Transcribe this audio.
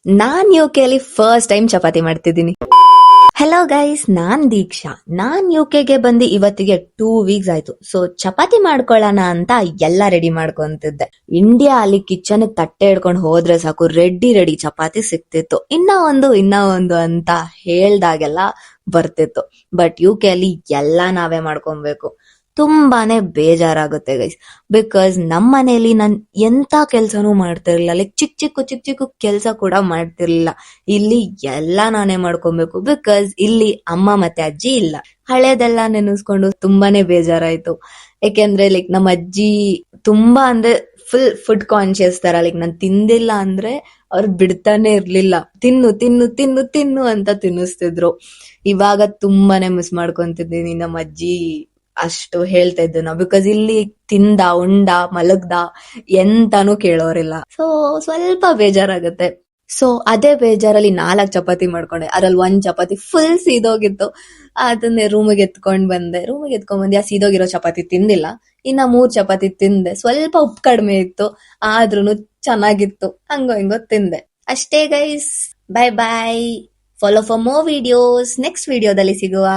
ನಾನ್ UK ಅಲ್ಲಿ first time chapati ಮಾಡ್ತಿದ್ದೀನಿ. Hello guys, ನಾನ್ ದೀಕ್ಷಾ. ನಾನ್ ಯುಕೆಗೆ ಬಂದು ಇವತ್ತಿಗೆ 2 ವೀಕ್ಸ್ ಆಯ್ತು. ಸೊ ಚಪಾತಿ ಮಾಡ್ಕೊಳ್ಳೋಣ ಅಂತ ಎಲ್ಲ ರೆಡಿ ಮಾಡ್ಕೊಂತಿದ್ದೆ. ಇಂಡಿಯಾ ಅಲ್ಲಿ ಕಿಚನ್ ತಟ್ಟೆ ಹಿಡ್ಕೊಂಡು ಹೋದ್ರೆ ಸಾಕು, ರೆಡಿ ಚಪಾತಿ ಸಿಕ್ತಿತ್ತು. ಇನ್ನ ಒಂದು ಅಂತ ಹೇಳ್ದಾಗೆಲ್ಲ ಬರ್ತಿತ್ತು. ಬಟ್ ಯುಕೆ ಅಲ್ಲಿ ಎಲ್ಲ ನಾವೇ ಮಾಡ್ಕೊಬೇಕು. ತುಂಬಾನೇ ಬೇಜಾರಾಗುತ್ತೆ ಗೈಸ್. ಬಿಕಾಸ್ ನಮ್ಮ ಮನೇಲಿ ನಾನ್ ಎಂತ ಕೆಲ್ಸನೂ ಮಾಡ್ತಿರ್ಲಿಲ್ಲ. ಲೈಕ್ ಚಿಕ್ಕ ಚಿಕ್ಕ ಕೆಲ್ಸ ಕೂಡ ಮಾಡ್ತಿರ್ಲಿಲ್ಲ. ಇಲ್ಲಿ ಎಲ್ಲ ನಾನೇ ಮಾಡ್ಕೊಬೇಕು. ಬಿಕಾಸ್ ಇಲ್ಲಿ ಅಮ್ಮ ಮತ್ತೆ ಅಜ್ಜಿ ಇಲ್ಲ. ಹಳೇದೆಲ್ಲ ನೆನೆಸ್ಕೊಂಡು ತುಂಬಾನೇ ಬೇಜಾರಾಯ್ತು. ಯಾಕೆಂದ್ರೆ ಲೈಕ್ ನಮ್ಮ ಅಜ್ಜಿ ತುಂಬಾ ಅಂದ್ರೆ ಫುಲ್ ಫುಡ್ ಕಾನ್ಶಿಯಸ್ ತರ. ಲೈಕ್ ನಾನ್ ತಿಂದಿಲ್ಲ ಅಂದ್ರೆ ಅವ್ರು ಬಿಡ್ತಾನೆ ಇರ್ಲಿಲ್ಲ. ತಿನ್ನು ತಿನ್ನು ತಿನ್ನು ತಿನ್ನು ಅಂತ ತಿನ್ನಿಸ್ತಿದ್ರು. ಇವಾಗ ತುಂಬಾನೇ ಮಿಸ್ ಮಾಡ್ಕೊಂತಿದ್ದೀನಿ ನಮ್ಮ ಅಜ್ಜಿ ಅಷ್ಟು ಹೇಳ್ತಾ ಇದ್ದು ನಾವು. ಬಿಕಾಸ್ ಇಲ್ಲಿ ತಿಂದ ಉಂಡ ಮಲಗ್ದ ಎಂತಾನು ಕೇಳೋರಿಲ್ಲ. ಸೊ ಸ್ವಲ್ಪ ಬೇಜಾರಾಗುತ್ತೆ. ಸೊ ಅದೇ ಬೇಜಾರಲ್ಲಿ 4 ಚಪಾತಿ ಮಾಡ್ಕೊಂಡೆ. ಅದ್ರಲ್ಲಿ 1 ಚಪಾತಿ ಫುಲ್ ಸೀದೋಗಿತ್ತು. ಅದನ್ನೇ ರೂಮಿಗೆ ಎತ್ಕೊಂಡ್ ಬಂದೆ. ಆ ಸೀದೋಗಿರೋ ಚಪಾತಿ ತಿಂದಿಲ್ಲ. ಇನ್ನ 3 ಚಪಾತಿ ತಿಂದೆ. ಸ್ವಲ್ಪ ಉಪ್ಪು ಕಡಿಮೆ ಇತ್ತು, ಆದ್ರೂನು ಚೆನ್ನಾಗಿತ್ತು. ಹಂಗೋ ಹಿಂಗೋ ತಿಂದೆ ಅಷ್ಟೇ guys. Bye bye. Follow for more videos. Next ವಿಡಿಯೋದಲ್ಲಿ ಸಿಗುವ.